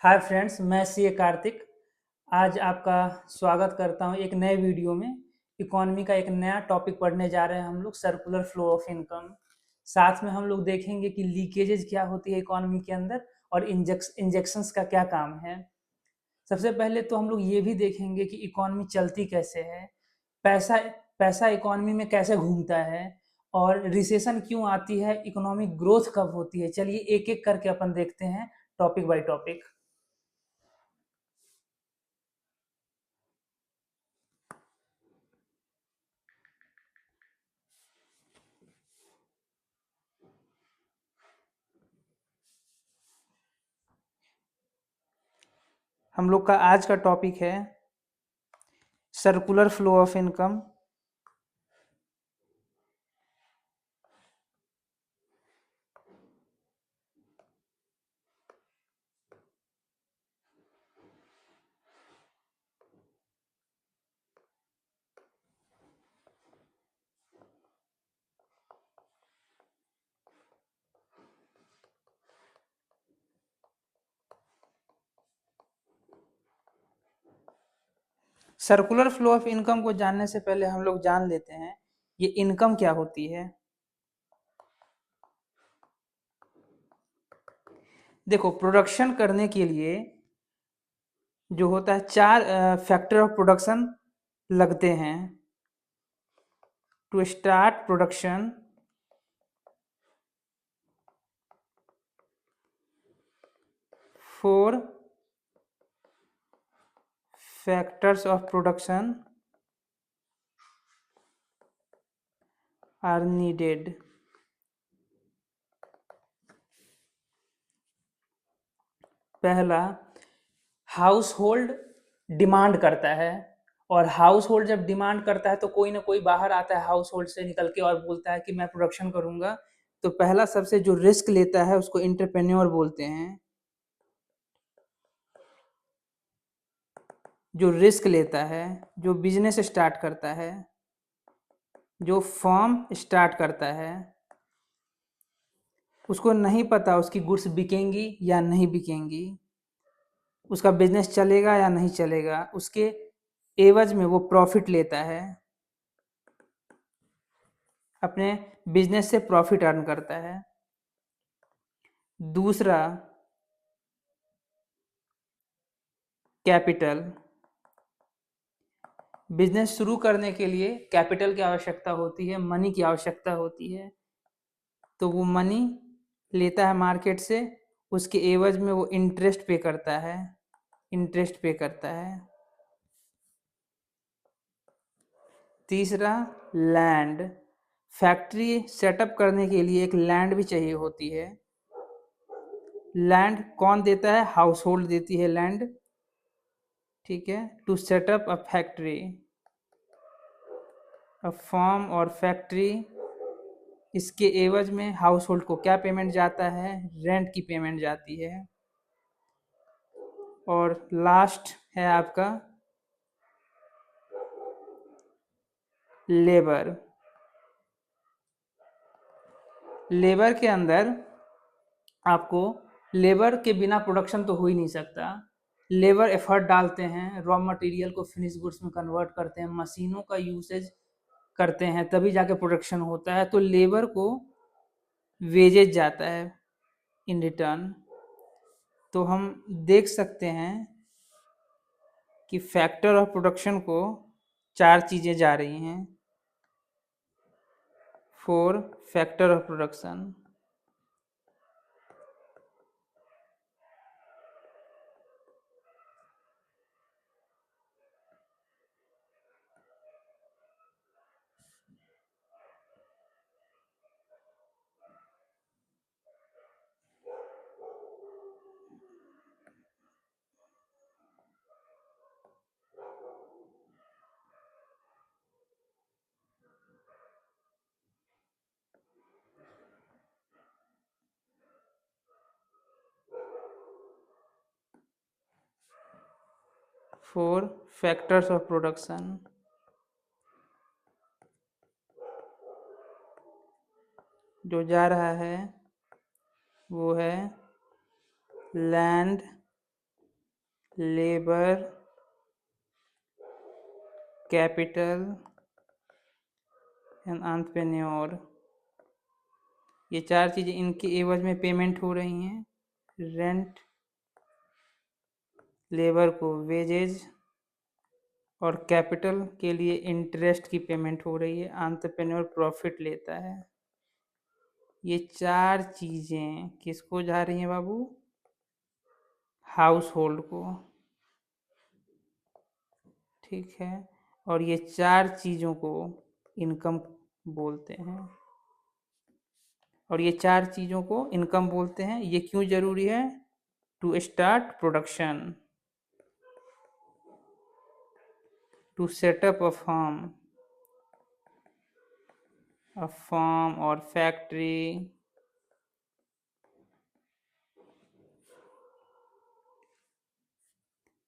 Hi friends, मैं सी ए कार्तिक। आज आपका स्वागत करता हूं एक नए वीडियो में। इकोनॉमी का एक नया टॉपिक पढ़ने जा रहे हैं हम लोग, सर्कुलर फ्लो ऑफ इनकम। साथ में हम लोग देखेंगे कि लीकेजेज क्या होती है इकोनॉमी के अंदर और इंजेक्शंस का क्या काम है। सबसे पहले तो हम लोग ये भी देखेंगे कि इकोनॉमी चलती कैसे है, पैसा पैसा इकोनॉमी में कैसे घूमता है, और रिसेशन क्यों आती है, इकोनॉमिक ग्रोथ कब होती है। चलिए एक एक करके अपन देखते हैं, टॉपिक बाय टॉपिक। हम लोग का आज का टॉपिक है circular flow of income. Circular flow of income को जानने से पहले हम लोग जान लेते हैं ये इनकम क्या होती है। देखो, प्रोडक्शन करने के लिए जो होता है चार फैक्टर ऑफ प्रोडक्शन लगते हैं। To start production, four factors of production are needed. पहला, हाउस होल्ड डिमांड करता है, और हाउस होल्ड जब डिमांड करता है तो कोई ना कोई बाहर आता है हाउस होल्ड से निकल के और बोलता है कि मैं प्रोडक्शन करूंगा। तो पहला सबसे जो रिस्क लेता है उसको एंटरप्रेन्योर बोलते हैं। जो रिस्क लेता है, जो बिजनेस स्टार्ट करता है, जो फर्म स्टार्ट करता है, उसको नहीं पता उसकी गुड्स बिकेंगी या नहीं बिकेंगी, उसका बिजनेस चलेगा या नहीं चलेगा, उसके एवज में वो प्रॉफिट लेता है, अपने बिजनेस से प्रॉफिट अर्न करता है। दूसरा, कैपिटल। बिजनेस शुरू करने के लिए कैपिटल की आवश्यकता होती है, मनी की आवश्यकता होती है। तो वो मनी लेता है मार्केट से, उसके एवज में वो इंटरेस्ट पे करता है, इंटरेस्ट पे करता है। तीसरा, लैंड। फैक्ट्री सेटअप करने के लिए एक लैंड भी चाहिए होती है। लैंड कौन देता है? हाउस होल्ड देती है लैंड। ठीक है, to set up a factory, a farm और फैक्ट्री। इसके एवज में हाउस होल्ड को क्या पेमेंट जाता है? रेंट की पेमेंट जाती है। और लास्ट है आपका लेबर। लेबर के अंदर आपको, लेबर के बिना प्रोडक्शन तो हो ही नहीं सकता। लेबर एफर्ट डालते हैं, रॉ मटेरियल को फिनिश गुड्स में कन्वर्ट करते हैं, मशीनों का यूसेज करते हैं, तभी जाके प्रोडक्शन होता है। तो लेबर को वेजेज जाता है इन रिटर्न। तो हम देख सकते हैं कि फैक्टर ऑफ प्रोडक्शन को चार चीज़ें जा रही हैं। Four factor of production. Four factors of production. जो जा रहा है वो है land, labour, capital and entrepreneur, ये चार चीज़ें इनके एवज में पेमेंट हो रही हैं। रेंट, लेबर को वेजेज और कैपिटल के लिए इंटरेस्ट की पेमेंट हो रही है। एंटरप्रेन्योर प्रॉफिट लेता है। ये चार चीज़ें किसको जा रही हैं बाबू? हाउस होल्ड को। ठीक है, और ये चार चीज़ों को इनकम बोलते हैं। और ये चार चीज़ों को इनकम बोलते हैं। ये क्यों ज़रूरी है? To start production, to set up a farm और फैक्ट्री,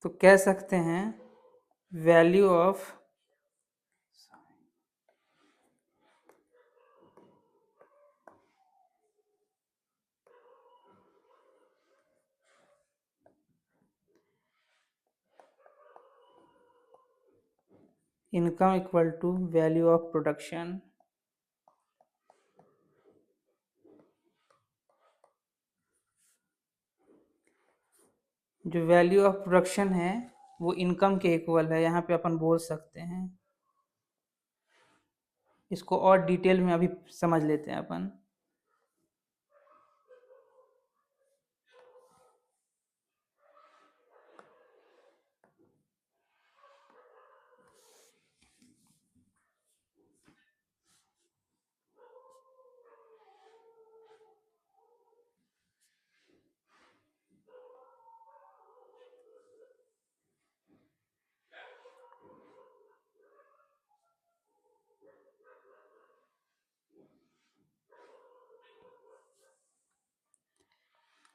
तो कह सकते हैं value of income equal to value of production. जो वैल्यू ऑफ प्रोडक्शन है वो इनकम के इक्वल है, यहाँ पे अपन बोल सकते हैं। इसको और डिटेल में अभी समझ लेते हैं अपन।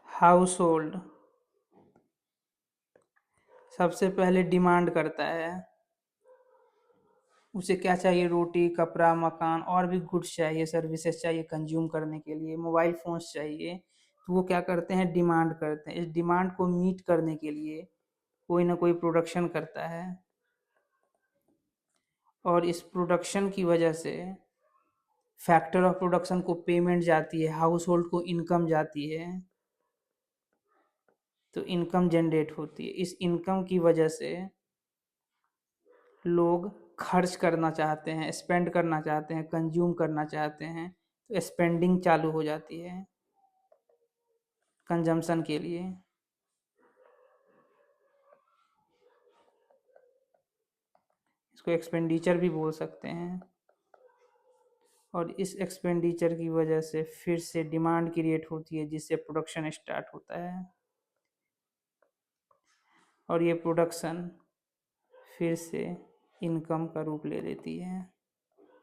हाउस होल्ड सबसे पहले डिमांड करता है। उसे क्या चाहिए? रोटी, कपड़ा, मकान और भी गुड्स चाहिए, सर्विसेज चाहिए कंज्यूम करने के लिए, मोबाइल फ़ोन्स चाहिए। तो वो क्या करते हैं? डिमांड करते हैं। इस डिमांड को मीट करने के लिए कोई ना कोई प्रोडक्शन करता है, और इस प्रोडक्शन की वजह से फैक्टर ऑफ प्रोडक्शन को पेमेंट जाती है, हाउस होल्ड को इनकम जाती है। तो इनकम जनरेट होती है। इस इनकम की वजह से लोग खर्च करना चाहते हैं, स्पेंड करना चाहते हैं, कंज्यूम करना चाहते हैं, तो स्पेंडिंग चालू हो जाती है कंजम्पशन के लिए। इसको एक्सपेंडिचर भी बोल सकते हैं। और इस एक्सपेंडिचर की वजह से फिर से डिमांड क्रिएट होती है, जिससे प्रोडक्शन स्टार्ट होता है, और ये प्रोडक्शन फिर से इनकम का रूप ले लेती है।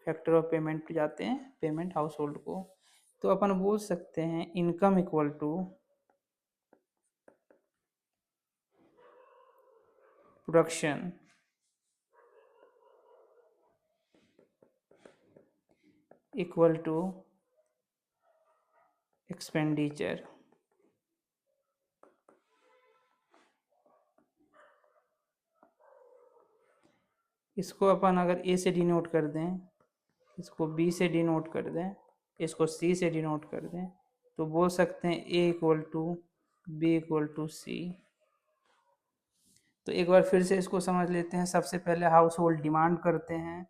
फैक्टर ऑफ पेमेंट जाते हैं पेमेंट हाउस होल्ड को। तो अपन बोल सकते हैं income equal to production equal to expenditure. इसको अपन अगर ए से डिनोट कर दें, इसको बी से डिनोट कर दें, इसको सी से डिनोट कर दें, तो बोल सकते हैं a equal to b equal to c. तो एक बार फिर से इसको समझ लेते हैं। सबसे पहले हाउस होल्ड डिमांड करते हैं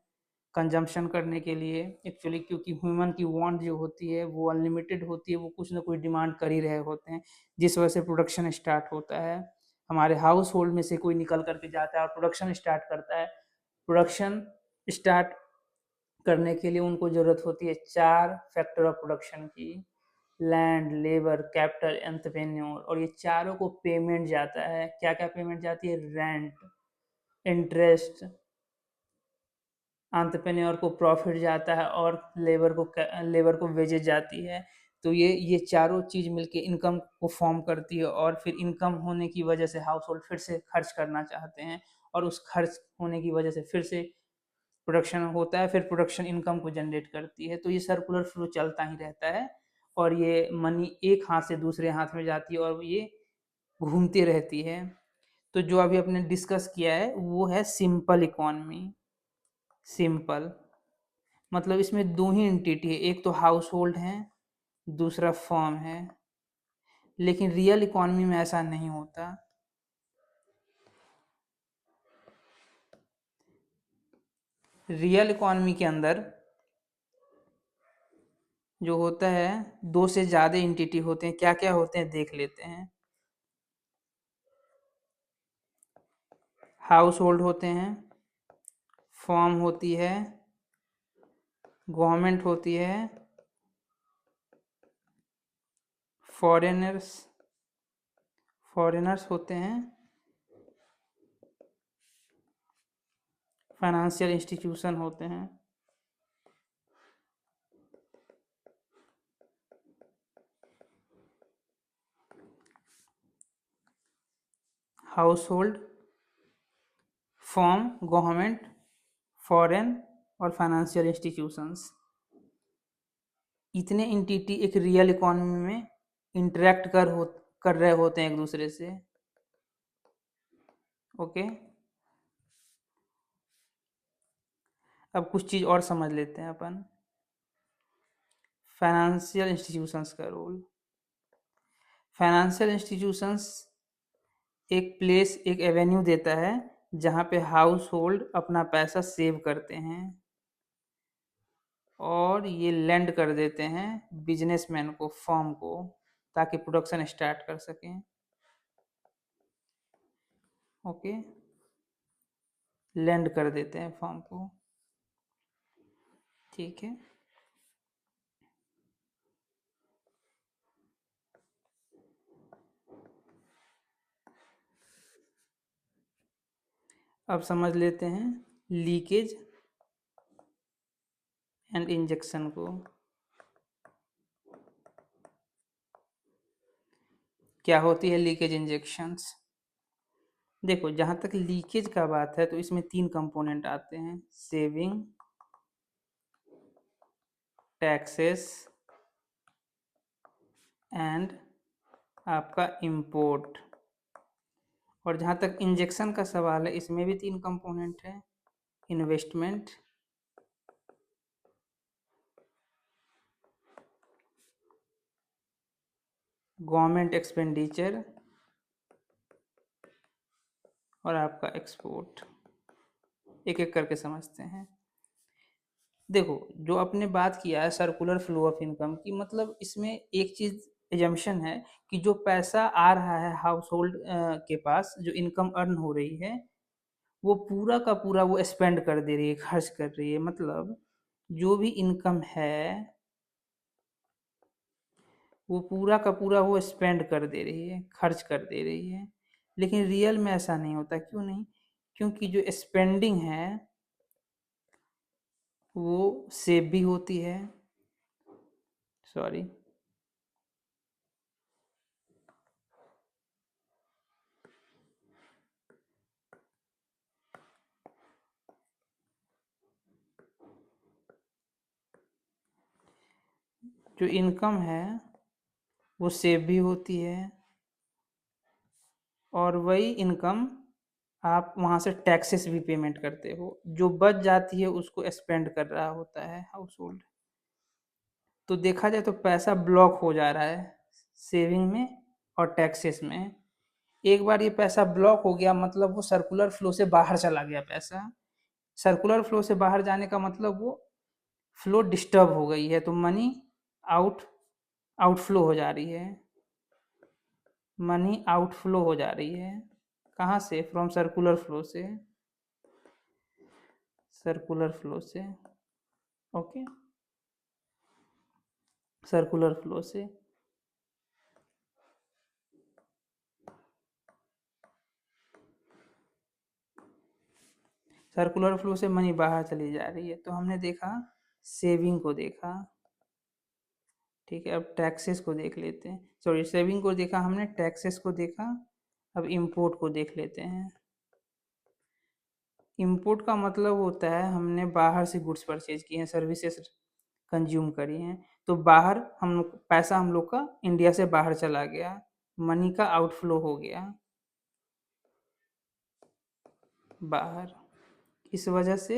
कंजम्पशन करने के लिए। एक्चुअली क्योंकि ह्यूमन की वांट जो होती है वो अनलिमिटेड होती है, वो कुछ ना कुछ डिमांड कर ही रहे होते हैं, जिस वजह से प्रोडक्शन स्टार्ट होता है। हमारे हाउस होल्ड में से कोई निकल करके जाता है और प्रोडक्शन स्टार्ट करता है। प्रोडक्शन स्टार्ट करने के लिए उनको ज़रूरत होती है चार फैक्टर ऑफ प्रोडक्शन की: लैंड, लेबर, कैपिटल, एंटरप्रेन्योर। और ये चारों को पेमेंट जाता है। क्या क्या पेमेंट जाती है? रेंट, इंटरेस्ट, एंटरप्रेन्योर को प्रॉफिट जाता है, और लेबर को वेजेज जाती है। तो ये चारों चीज़ मिलके इनकम को फॉर्म करती है, और फिर इनकम होने की वजह से हाउस होल्ड फिर से खर्च करना चाहते हैं, और उस खर्च होने की वजह से फिर से प्रोडक्शन होता है, फिर प्रोडक्शन इनकम को जनरेट करती है। तो ये सर्कुलर फ्लो चलता ही रहता है, और ये मनी एक हाथ से दूसरे हाथ में जाती है, और ये घूमती रहती है। तो जो अभी अपने डिस्कस किया है वो है सिंपल इकोनॉमी। सिंपल मतलब इसमें दो ही एंटिटी है, एक तो हाउस होल्ड है, दूसरा फर्म है। लेकिन रियल इकोनॉमी में ऐसा नहीं होता। रियल इकोनॉमी के अंदर जो होता है दो से ज़्यादा एंटिटी होते हैं। क्या क्या होते हैं देख लेते हैं। हाउस होल्ड होते हैं, फर्म होती है, गवर्नमेंट होती है, फॉरेनर्स फॉरेनर्स होते हैं, फाइनेंशियल इंस्टीट्यूशन होते हैं। House hold, firm, government, foreign और फाइनेंशियल इंस्टीट्यूशंस, इतने एंटिटी एक रियल इकोनॉमी में इंटरेक्ट कर रहे होते हैं एक दूसरे से। ओके, अब कुछ चीज़ और समझ लेते हैं अपन। फाइनेंशियल इंस्टीट्यूशंस का रोल। फाइनेंशियल इंस्टीट्यूशंस एक एवेन्यू देता है जहाँ पे हाउस होल्ड अपना पैसा सेव करते हैं और ये लेंड कर देते हैं बिजनेसमैन को, फर्म को, ताकि प्रोडक्शन स्टार्ट कर सकें। ओके, लेंड कर देते हैं फर्म को। ठीक है, अब समझ लेते हैं लीकेज एंड इंजेक्शन को। क्या होती है लीकेज इंजेक्शंस? देखो, जहाँ तक लीकेज का बात है तो इसमें तीन कंपोनेंट आते हैं: सेविंग, टैक्सेस एंड आपका इंपोर्ट। और जहाँ तक इंजेक्शन का सवाल है इसमें भी तीन कंपोनेंट है: इन्वेस्टमेंट, गवर्नमेंट एक्सपेंडिचर और आपका एक्सपोर्ट। एक एक करके समझते हैं। देखो, जो आपने बात किया है सर्कुलर फ्लो ऑफ इनकम की, मतलब इसमें एक चीज एजम्पशन है कि जो पैसा आ रहा है हाउस होल्ड के पास, जो इनकम अर्न हो रही है, वो पूरा का पूरा वो स्पेंड कर दे रही है, खर्च कर रही है। मतलब जो भी इनकम है वो पूरा का पूरा वो स्पेंड कर दे रही है, खर्च कर दे रही है। लेकिन रियल में ऐसा नहीं होता। क्यों नहीं? क्योंकि जो स्पेंडिंग है वो सेव भी होती है। सॉरी, जो इनकम है वो सेव भी होती है और वही इनकम आप वहाँ से टैक्सेस भी पेमेंट करते हो। जो बच जाती है उसको स्पेंड कर रहा होता है हाउस होल्ड। तो देखा जाए तो पैसा ब्लॉक हो जा रहा है सेविंग में और टैक्सेस में। एक बार ये पैसा ब्लॉक हो गया मतलब वो सर्कुलर फ्लो से बाहर चला गया पैसा। सर्कुलर फ्लो से बाहर जाने का मतलब वो फ्लो डिस्टर्ब हो गई है, तो मनी आउट आउटफ्लो हो जा रही है। मनी आउटफ्लो हो जा रही है। कहाँ से? फ्रॉम सर्कुलर फ्लो से। सर्कुलर फ्लो से। ओके, सर्कुलर फ्लो से। सर्कुलर फ्लो से मनी बाहर चली जा रही है। तो हमने देखा सेविंग को देखा। ठीक है, अब टैक्सेस को देख लेते हैं। सॉरी, सेविंग को देखा हमने, टैक्सेस को देखा। अब इंपोर्ट को देख लेते हैं। इंपोर्ट का मतलब होता है हमने बाहर से गुड्स परचेज किए हैं, सर्विसेज कंज्यूम करी हैं, तो बाहर हम पैसा हम लोग का इंडिया से बाहर चला गया, मनी का आउटफ्लो हो गया। बाहर। इस वजह से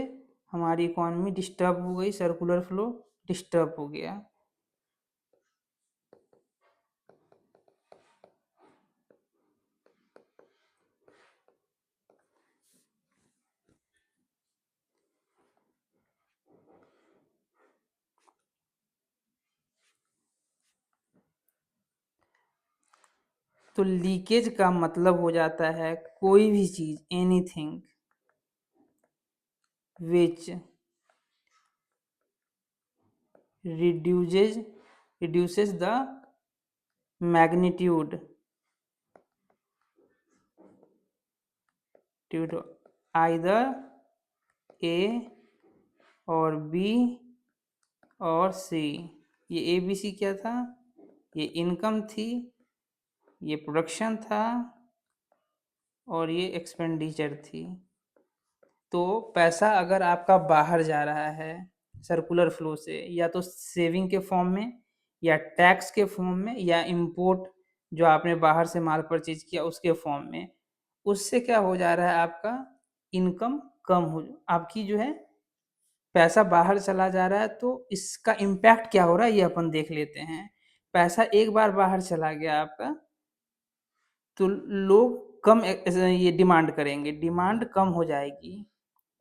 हमारी इकॉनमी डिस्टर्ब हो गई, सर्कुलर फ्लो डिस्टर्ब हो गया। तो लीकेज का मतलब हो जाता है कोई भी चीज, anything which reduces reduces the magnitude due to either A और B और C। ये ए बी सी क्या था? ये इनकम थी, ये प्रोडक्शन था, और ये एक्सपेंडिचर थी। तो पैसा अगर आपका बाहर जा रहा है सर्कुलर फ्लो से, या तो सेविंग के फॉर्म में, या टैक्स के फॉर्म में, या इंपोर्ट जो आपने बाहर से माल परचेज किया उसके फॉर्म में, उससे क्या हो जा रहा है? आपका इनकम कम हो, आपकी जो है पैसा बाहर चला जा रहा है। तो इसका इम्पैक्ट क्या हो रहा है ये अपन देख लेते हैं। पैसा एक बार बाहर चला गया आपका, तो लोग कम ये डिमांड करेंगे, डिमांड कम हो जाएगी,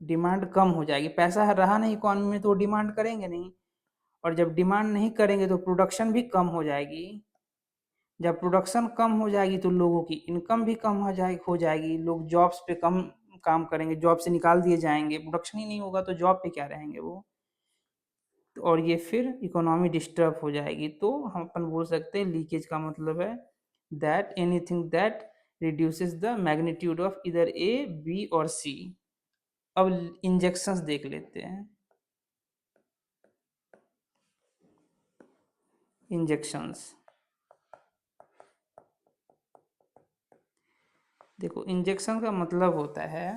डिमांड कम हो जाएगी। पैसा रहा नहीं इकॉनमी में तो वो डिमांड करेंगे नहीं, और जब डिमांड नहीं करेंगे तो प्रोडक्शन भी कम हो जाएगी। जब प्रोडक्शन कम हो जाएगी तो लोगों की इनकम भी कम हो जाएगी, लोग जॉब्स पे कम काम करेंगे, जॉब से निकाल दिए जाएंगे। प्रोडक्शन ही नहीं होगा तो जॉब पे क्या रहेंगे वो, और ये फिर इकोनॉमी डिस्टर्ब हो जाएगी। तो हम अपन बोल सकते हैं लीकेज का मतलब है that anything that reduces the magnitude of इधर ए बी और सी। अब इंजेक्शंस देख लेते हैं। इंजेक्शंस देखो, इंजेक्शन का मतलब होता है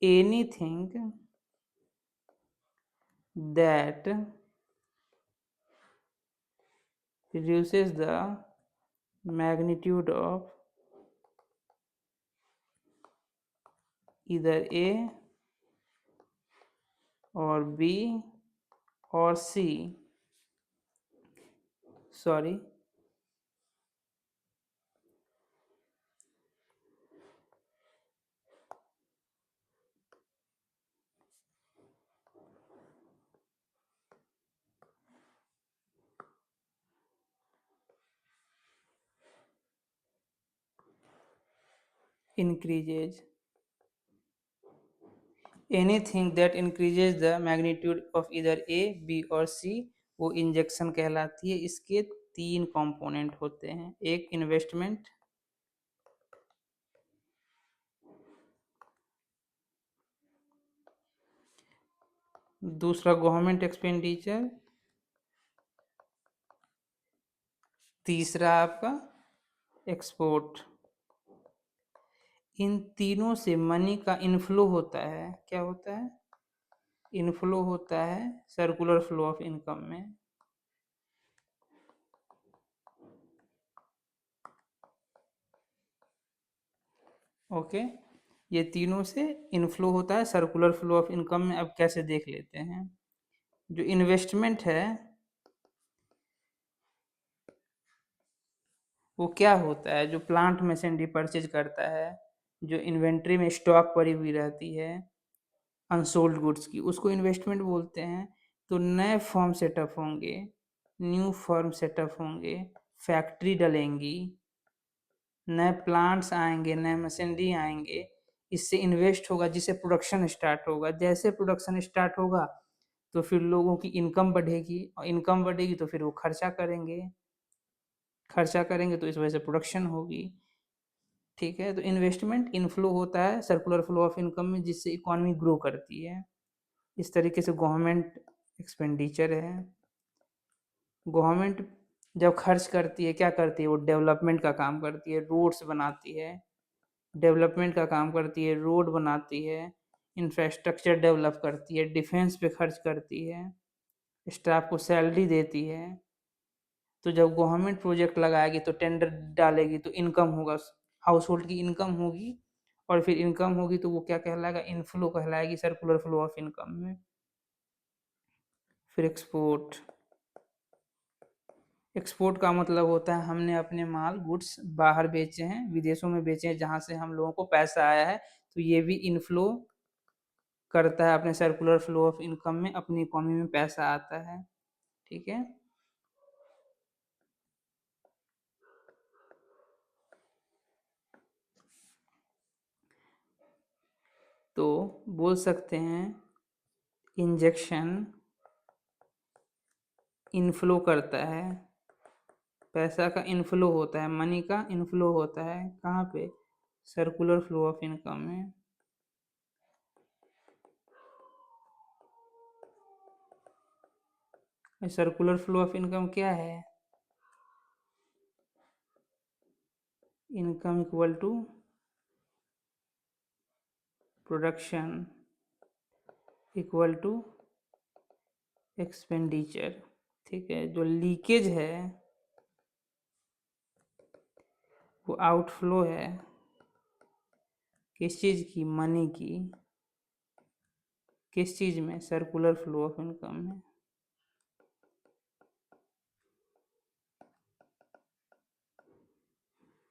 anything that reduces the magnitude of either A or B or C, sorry, increases anything that increases the magnitude of either A, B और C, वो इंजेक्शन कहलाती है। इसके तीन कंपोनेंट होते हैं, एक इन्वेस्टमेंट, दूसरा गवर्नमेंट एक्सपेंडिचर, तीसरा आपका एक्सपोर्ट। इन तीनों से मनी का इनफ्लो होता है। क्या होता है? इनफ्लो होता है सर्कुलर फ्लो ऑफ इनकम में। ओके, ये तीनों से इनफ्लो होता है सर्कुलर फ्लो ऑफ इनकम में। अब कैसे देख लेते हैं। जो इन्वेस्टमेंट है वो क्या होता है? जो प्लांट मशीनरी परचेज करता है, जो इन्वेंट्री में स्टॉक पड़ी हुई रहती है अनसोल्ड गुड्स की, उसको इन्वेस्टमेंट बोलते हैं। तो नए फर्म सेटअप होंगे, न्यू फर्म सेटअप होंगे, फैक्ट्री डलेंगी, नए प्लांट्स आएंगे, नए मशीनरी आएंगे, इससे इन्वेस्ट होगा, जिससे प्रोडक्शन स्टार्ट होगा। जैसे प्रोडक्शन स्टार्ट होगा तो फिर लोगों की इनकम बढ़ेगी, और इनकम बढ़ेगी तो फिर वो खर्चा करेंगे, खर्चा करेंगे तो इस वजह से प्रोडक्शन होगी। ठीक है, तो इन्वेस्टमेंट इनफ्लो होता है सर्कुलर फ्लो ऑफ इनकम में, जिससे इकोनॉमी ग्रो करती है। इस तरीके से गवर्नमेंट एक्सपेंडिचर है। गवर्नमेंट जब खर्च करती है क्या करती है? वो डेवलपमेंट का काम करती है, रोड्स बनाती है, डेवलपमेंट का काम करती है, रोड बनाती है, इंफ्रास्ट्रक्चर डेवलप करती है, डिफेंस पे खर्च करती है, स्टाफ को सैलरी देती है। तो जब गवर्नमेंट प्रोजेक्ट लगाएगी तो टेंडर डालेगी तो इनकम होगा, हाउस होल्ड की इनकम होगी, और फिर इनकम होगी तो वो क्या कहलाएगा, इनफ्लो कहलाएगी सर्कुलर फ्लो ऑफ इनकम में। फिर एक्सपोर्ट, एक्सपोर्ट का मतलब होता है हमने अपने माल गुड्स बाहर बेचे हैं, विदेशों में बेचे हैं, जहाँ से हम लोगों को पैसा आया है, तो ये भी इनफ्लो करता है अपने सर्कुलर फ्लो ऑफ इनकम में, अपनी इकोनॉमी में पैसा आता है। ठीक है, तो बोल सकते हैं इंजेक्शन इनफ्लो करता है, पैसा का इनफ्लो होता है, मनी का इनफ्लो होता है कहाँ पे, सर्कुलर फ्लो ऑफ इनकम में। सर्कुलर फ्लो ऑफ इनकम क्या है, income equal to production equal to expenditure. ठीक है, जो लीकेज है वो आउटफ्लो है किस चीज़ की, मनी की, किस चीज़ में, सर्कुलर फ्लो ऑफ इनकम में।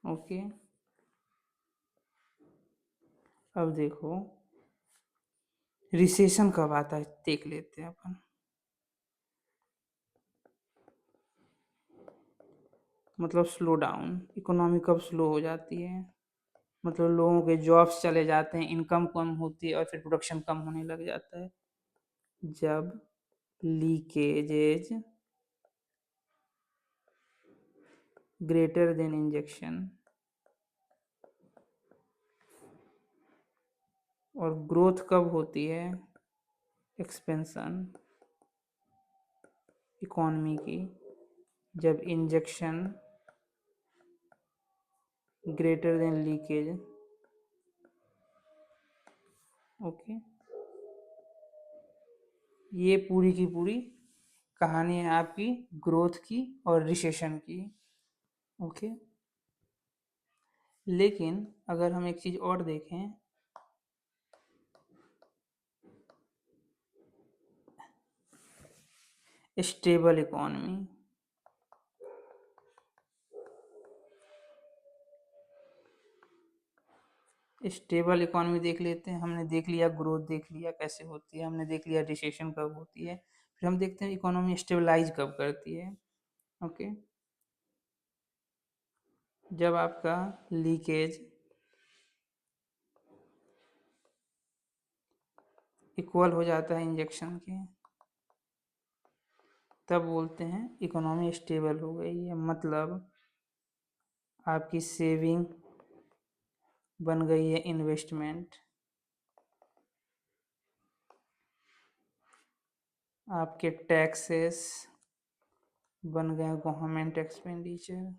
ओके, अब देखो रिसेशन कब आता है देख लेते हैं अपन। मतलब स्लो डाउन, इकोनॉमी कब स्लो हो जाती है, मतलब लोगों के जॉब्स चले जाते हैं, इनकम कम होती है और फिर प्रोडक्शन कम होने लग जाता है, जब लीकेजेज ग्रेटर देन इंजेक्शन। और ग्रोथ कब होती है, एक्सपेंशन इकोनॉमी की, जब injection greater than leakage. Okay, ये पूरी की पूरी कहानी है आपकी ग्रोथ की और रिसेशन की। ओके, लेकिन अगर हम एक चीज़ और देखें, स्टेबल इकोनॉमी, स्टेबल इकोनॉमी देख लेते हैं। हमने देख लिया ग्रोथ, देख लिया कैसे होती है, हमने देख लिया रिसेशन कब होती है, फिर हम देखते हैं इकोनॉमी स्टेबलाइज कब करती है। ओके, जब आपका लीकेज इक्वल हो जाता है इंजेक्शन के, तब बोलते हैं इकोनॉमी स्टेबल हो गई है, मतलब आपकी सेविंग बन गई है इन्वेस्टमेंट, आपके टैक्सेस बन गए गवर्नमेंट एक्सपेंडिचर,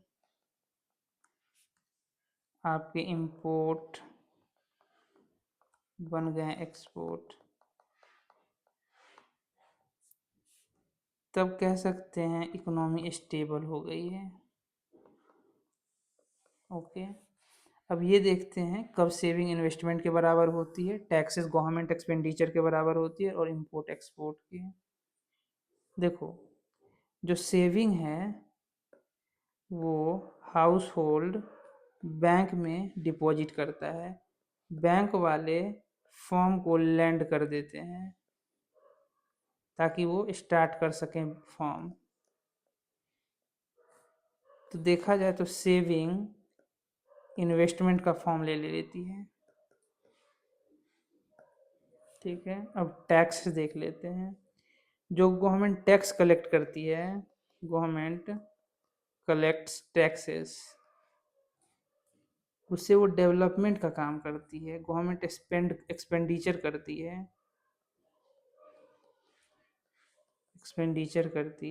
आपके इंपोर्ट बन गए एक्सपोर्ट, तब कह सकते हैं इकोनॉमी स्टेबल हो गई है। ओके, अब ये देखते हैं कब सेविंग इन्वेस्टमेंट के बराबर होती है, टैक्सेस गवर्नमेंट एक्सपेंडिचर के बराबर होती है, और इंपोर्ट एक्सपोर्ट की। देखो, जो सेविंग है वो हाउस होल्ड बैंक में डिपॉजिट करता है, बैंक वाले फॉर्म को लैंड कर देते हैं ताकि वो स्टार्ट कर सकें फॉर्म। तो देखा जाए तो सेविंग इन्वेस्टमेंट का फॉर्म ले लेती है। ठीक है, अब टैक्स देख लेते हैं। जो गवर्नमेंट टैक्स कलेक्ट करती है, गवर्नमेंट कलेक्ट्स टैक्सेस, उससे वो डेवलपमेंट का काम करती है, गवर्नमेंट एक्सपेंडिचर करती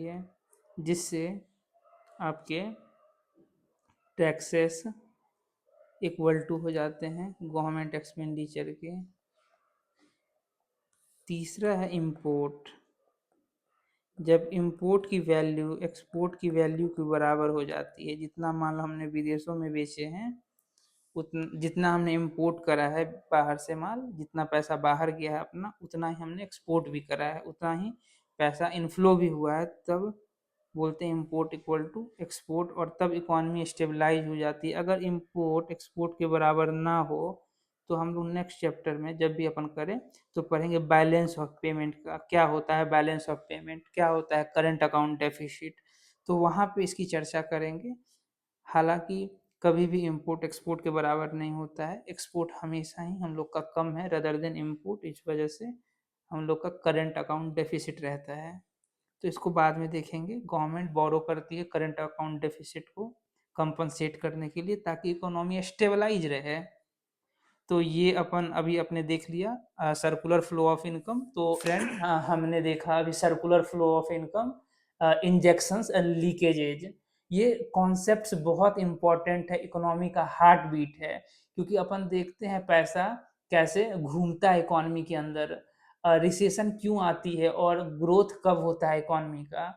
है, जिससे आपके टैक्सेस इक्वल टू हो जाते हैं गवर्नमेंट एक्सपेंडिचर के। तीसरा है इंपोर्ट, जब इंपोर्ट की वैल्यू एक्सपोर्ट की वैल्यू के बराबर हो जाती है, जितना माल हमने विदेशों में बेचे हैं जितना हमने इम्पोर्ट करा है बाहर से माल, जितना पैसा बाहर गया है अपना, उतना ही हमने एक्सपोर्ट भी करा है, उतना ही पैसा इनफ्लो भी हुआ है। तब बोलते हैं इम्पोर्ट इक्वल टू एक्सपोर्ट, और तब इकोनॉमी स्टेबलाइज हो जाती है। अगर इम्पोर्ट एक्सपोर्ट के बराबर ना हो तो हम लोग नेक्स्ट चैप्टर में जब भी अपन करें तो पढ़ेंगे बैलेंस ऑफ पेमेंट का क्या होता है, बैलेंस ऑफ पेमेंट क्या होता है, करंट अकाउंट डेफिसिट, तो वहाँ पे इसकी चर्चा करेंगे। हालांकि कभी भी इंपोर्ट एक्सपोर्ट के बराबर नहीं होता है, एक्सपोर्ट हमेशा ही हम लोग का कम है रदर देन इंपोर्ट, इस वजह से हम लोग का करंट अकाउंट डेफिसिट रहता है। तो इसको बाद में देखेंगे। गवर्नमेंट बोरो करती है करंट अकाउंट डेफिसिट को कंपनसेट करने के लिए, ताकि इकोनॉमी स्टेबलाइज रहे। तो ये अपन अभी अपने देख लिया सर्कुलर फ्लो ऑफ इनकम। तो फ्रेंड हमने देखा अभी circular flow of income, injections and leakages. ये कॉन्सेप्ट्स बहुत इंपॉर्टेंट है, इकोनॉमी का हार्ट बीट है। क्योंकि अपन देखते हैं पैसा कैसे घूमता है इकोनॉमी के अंदर, रिसेशन क्यों आती है और ग्रोथ कब होता है इकोनॉमी का।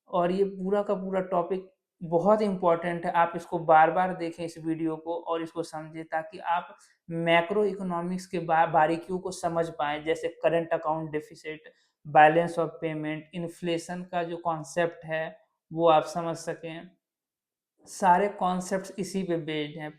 और ये पूरा का पूरा टॉपिक बहुत इंपॉर्टेंट है। आप इसको बार बार देखें इस वीडियो को और इसको समझें, ताकि आप मैक्रो इकोनॉमिक्स के बारीकियों को समझ पाएँ, जैसे current account deficit, balance of payment, inflation का जो कॉन्सेप्ट है वो आप समझ सकें। सारे कॉन्सेप्ट्स इसी पे बेस्ड हैं।